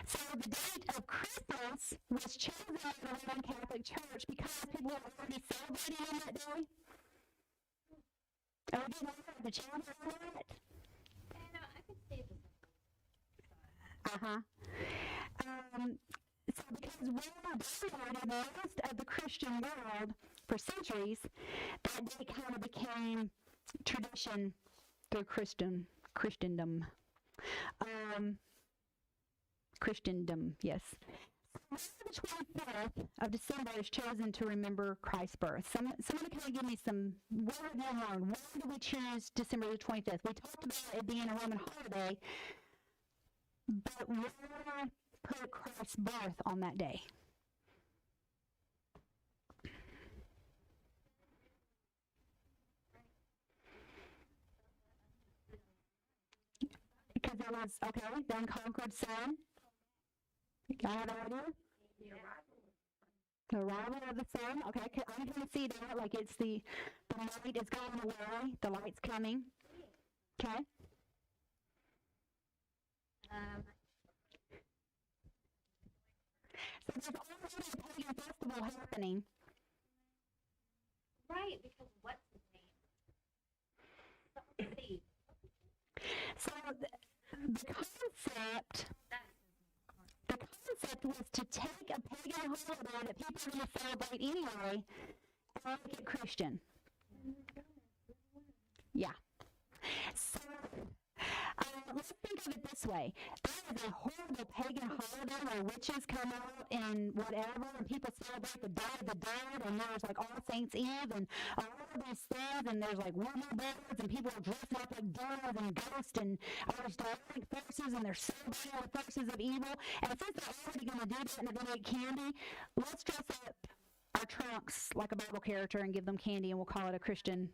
So the date of Christmas was chosen by the Roman Catholic Church because people were already celebrating on that day. And we didn't have the chance for that. I could see this. So because Rome dominated most of the Christian world for centuries, that day kind of became tradition through Christendom. Christendom, yes. So the 25th of December is chosen to remember Christ's birth. Somebody can give me some, what have you learned? Why do we choose December the 25th? We talked about it being a Roman holiday, but why put Christ's birth on that day? Because it was, okay, the unconquered sun. You have an idea? The arrival of the sun. Okay, I'm going to see that like it's the light is going away, the light's coming. Okay. So there's already a pagan festival happening. Right, because what's his name? So the concept was to take a pagan holiday that people are going to celebrate anyway and make it Christian. Yeah. So let's think of it this way. That is a horrible pagan holiday where witches come out and whatever, and people celebrate the Day of the Dead, and there's like All Saints Eve, and all of these things, and there's like Ouija boards, and people are dressed up like demons and ghosts, and all these demonic forces, and they're celebrating the forces of evil. And since they're already going to do that and they're going to eat candy, let's dress up our trunks like a Bible character and give them candy, and we'll call it a Christian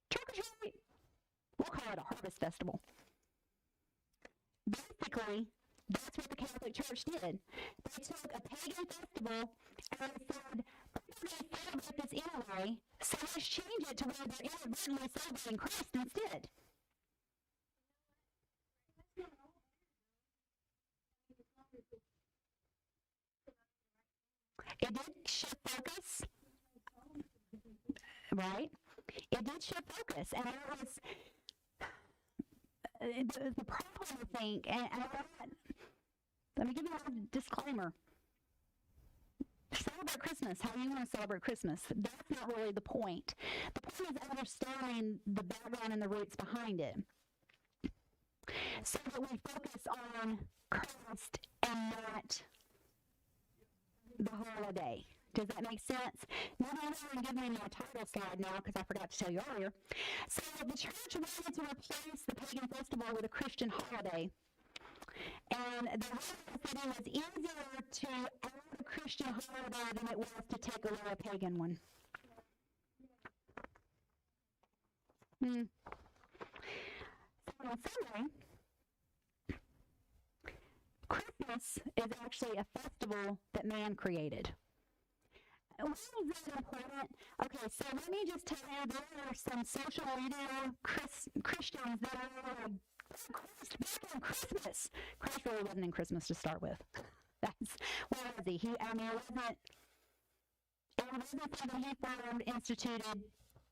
trick or treat. We'll call it a harvest festival. Basically, that's what the Catholic Church did. They took a pagan festival and said, we're going to celebrate this anyway, so let's change it to where they're inadvertently celebrating Christ instead. It did shift focus, right? It did shift focus, and it was the problem, I think, and let me give you a disclaimer. Celebrate Christmas how you want to celebrate Christmas. That's not really the point. The point is understanding the background and the roots behind it, so that we focus on Christ and not the holiday. Does that make sense? Now I'm giving me my title slide now because I forgot to tell you earlier. So the church wanted to replace the pagan festival with a Christian holiday. And the reason that it was easier to add a Christian holiday than it was to take away a pagan one. So in summary, Christmas is actually a festival that man created. Why is that important? Okay, so let me just tell you, there are some social media Christians that are like, Christ, back in Christmas. Christ really wasn't in Christmas to start with. That's, where was he? It wasn't something he formed, instituted,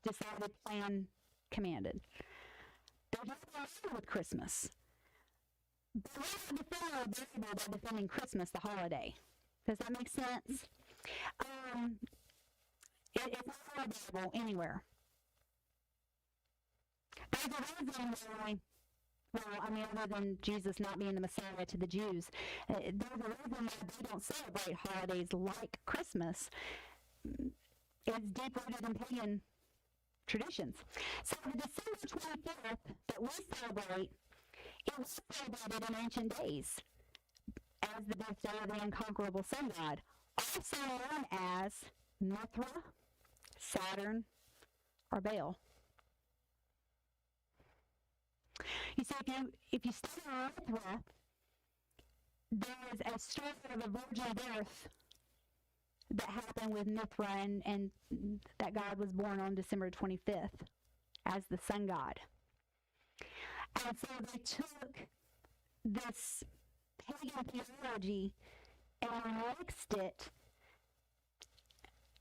decided, planned, commanded. There's nothing wrong with Christmas. But we have to defend our Bible by defending Christmas, the holiday. Does that make sense? It's not in the Bible anywhere. There's a reason why, other than Jesus not being the Messiah to the Jews, there's a reason why they don't celebrate holidays like Christmas. It's deep-rooted in pagan traditions. So the December 25th that we celebrate, it was celebrated in ancient days as the birthday of the unconquerable sun god, also known as Mithra, Saturn, or Baal. You see, if you study Mithra, there is a story of a virgin birth that happened with Mithra, and that god was born on December 25th as the sun god. And so they took this pagan theology and mixed it,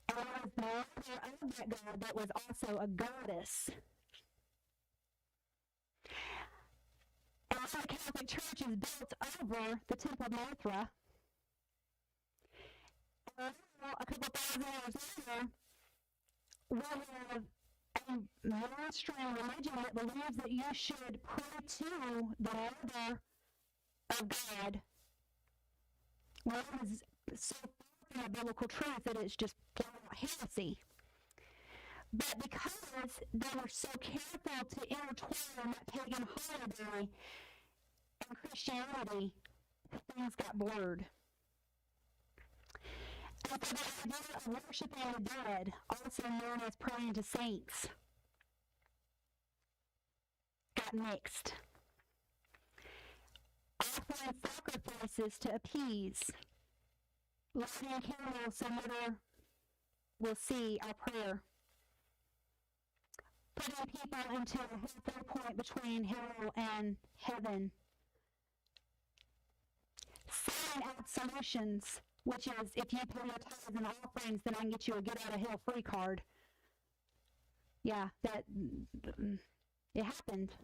and it was the mother of that god that was also a goddess. And so the Catholic Church is built over the Temple of Mithra. And a couple thousand years later, we have a mainstream religion that believes that you should pray to the mother of God. Well, it is so far from a biblical truth that it's just flat out heresy. But because they were so careful to intertwine that pagan holiday and Christianity, things got blurred. And so the idea of worshiping the dead, also known as praying to saints, got mixed. Offering sacrifices to appease, lighting candles so mother will see our prayer, putting people into a halfway point between hell and heaven, selling absolutions, which is, if you pay your tithes and offerings, then I can get you a get-out-of-hell-free card. Yeah, it happened.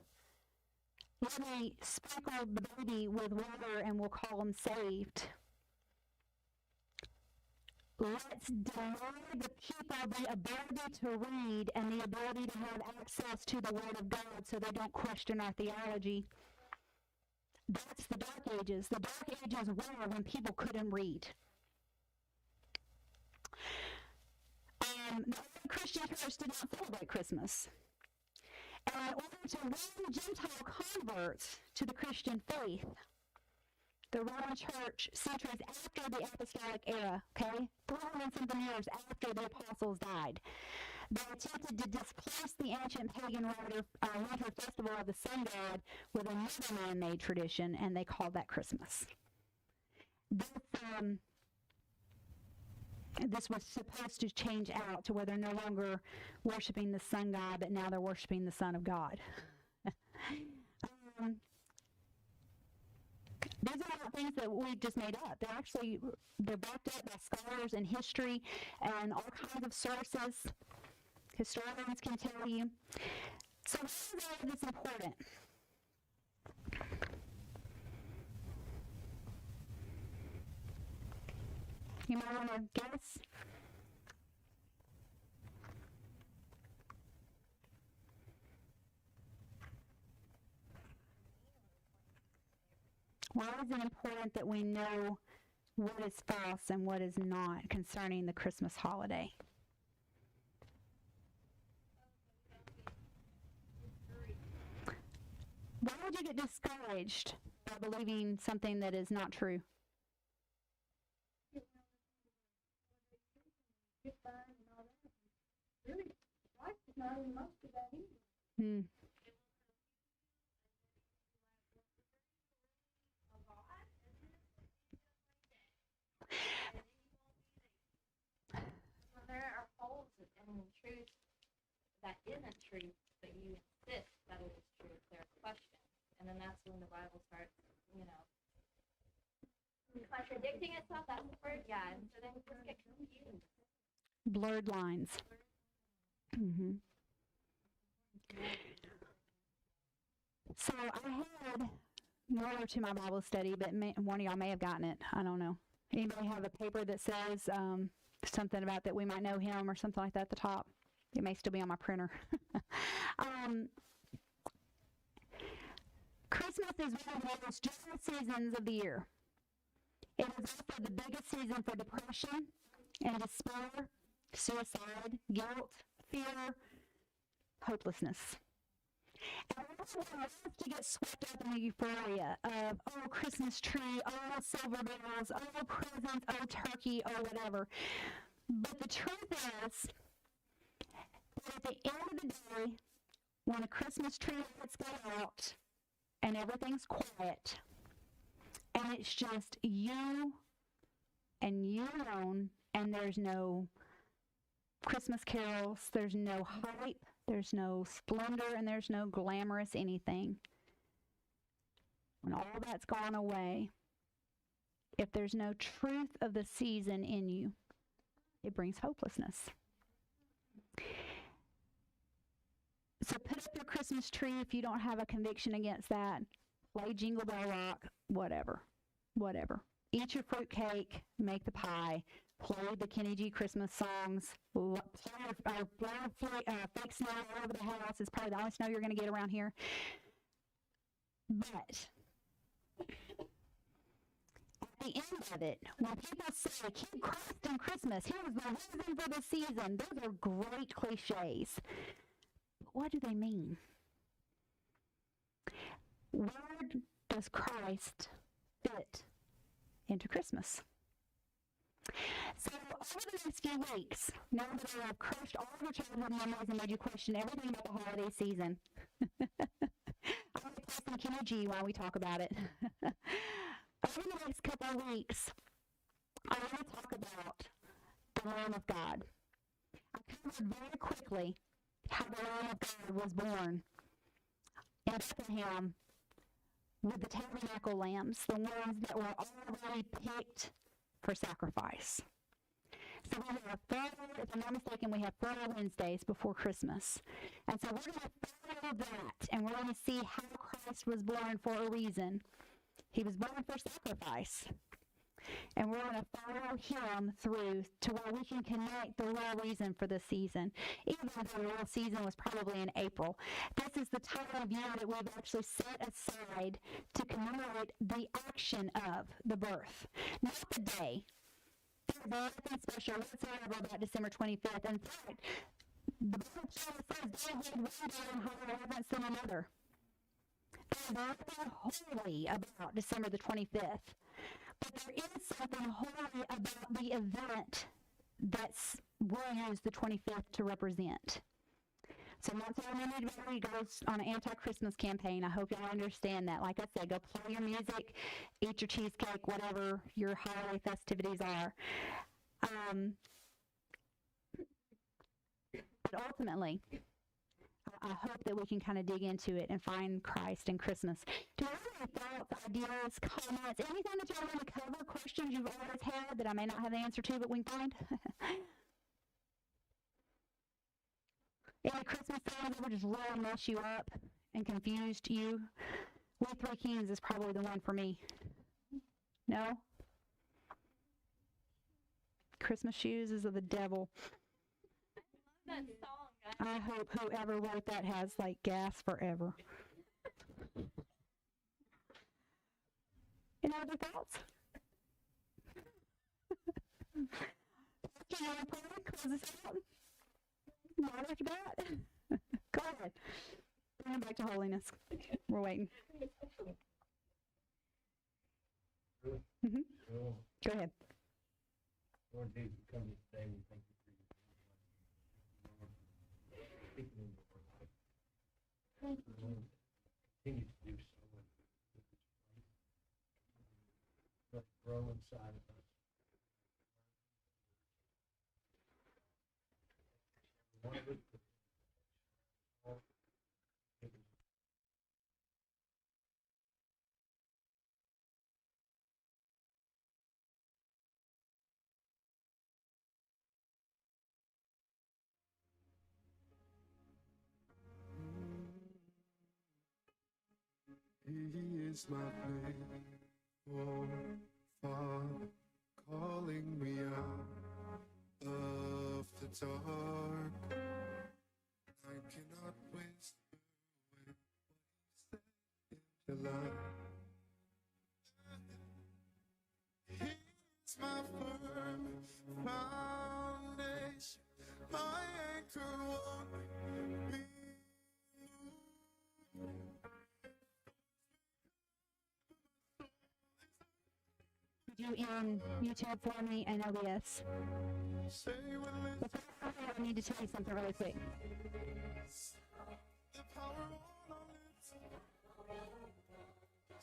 Let me sprinkle the baby with water and we'll call them saved. Let's deny the people the ability to read and the ability to have access to the Word of God so they don't question our theology. That's the Dark Ages. The Dark Ages were when people couldn't read. The Christian church did not celebrate Christmas. And in order to win Gentile converts to the Christian faith, the Roman Church, centuries after the apostolic era, 300-something years after the apostles died, they attempted to displace the ancient pagan winter festival of the sun god with another man-made tradition, and they called that Christmas. This was supposed to change out to where they're no longer worshiping the sun god, but now they're worshiping the Son of God. These are not things that we just made up. They're backed up by scholars and history and all kinds of sources. Historians can tell you. So why is all of this important? You might want to guess. Why is it important that we know what is false and what is not concerning the Christmas holiday? Why would you get discouraged by believing something that is not true? telling the truth that isn't truth, but you insist that it is true if there are questions. And then that's when the Bible starts, contradicting itself. That's the word, yeah. And so then we just get confused. Blurred lines. Mm-hmm. So I had more to my Bible study, but one of y'all may have gotten it. I don't know. Anybody have a paper that says something about that we might know him or something like that at the top? It may still be on my printer. Christmas is one of the most joyous seasons of the year. It is also the biggest season for depression and despair, suicide, guilt, fear, hopelessness. And I also want us to get swept up in the euphoria of, oh, Christmas tree, oh, silver bells, oh, presents, oh, turkey, oh, whatever. But the truth is that at the end of the day, when the Christmas tree lights go out and everything's quiet, and it's just you and you alone, and there's no Christmas carols, there's no hype, there's no splendor, and there's no glamorous anything. When all that's gone away, if there's no truth of the season in you, it brings hopelessness. So put up your Christmas tree if you don't have a conviction against that. Play Jingle Bell Rock, whatever. Eat your fruit cake, make the pie, play the Kenny G Christmas songs, blow fake snow all over the house. It's probably the only snow you're going to get around here. But at the end of it, when people say, keep Christ in Christmas, here's the reason for the season, those are great cliches. But what do they mean? Where does Christ fit into Christmas? So over the next few weeks, now that I have crushed all of your childhood memories and made you question everything about the holiday season, I'm going to play some Kenny G while we talk about it. Over the next couple of weeks, I want to talk about the Lamb of God. I covered very quickly how the Lamb of God was born in Bethlehem with the tabernacle lambs, the ones that were already picked for sacrifice. So we have if I'm not mistaken, we have 4 Wednesdays before Christmas. And so we're going to follow that, and we're going to see how Christ was born for a reason. He was born for sacrifice. And we're going to follow him through to where we can connect the real reason for the season. Even though the real season was probably in April. This is the time of year that we've actually set aside to commemorate the action of the birth, not the day. There's nothing special whatsoever about December 25th. In fact, the Bible says they had one day in higher reverence than another. There's nothing holy about December the 25th. But there is something holy about the event we'll use the 25th to represent. So I'm not telling anybody goes on an anti-Christmas campaign. I hope y'all understand that. Like I said, go play your music, eat your cheesecake, whatever your holiday festivities are. But ultimately, I hope that we can kind of dig into it and find Christ in Christmas. Do you have any thoughts, ideas, comments, anything that y'all want to cover, questions you've always had that I may not have the answer to, but we can find? Any Christmas songs that would just really mess you up and confused you? We Three Kings is probably the one for me. No? Christmas shoes is of the devil. I love that song. I hope whoever wrote that has, like, gas forever. Any other thoughts? Can I close this out? Right after that? Go ahead. Bring it back to holiness. We're waiting. Mm-hmm. Go ahead. Lord Jesus, we come to you today. We thank you for your speaking into our life. Lord, continue to do so with this place. Let it grow inside of us. one of us. It was He is my faithful Father, calling me out of the dark. I cannot whisper away what He said in the light. He's my firm foundation, my anchor won't be moved. You in YouTube for me and OBS. Say when Before I need to tell you something really quick.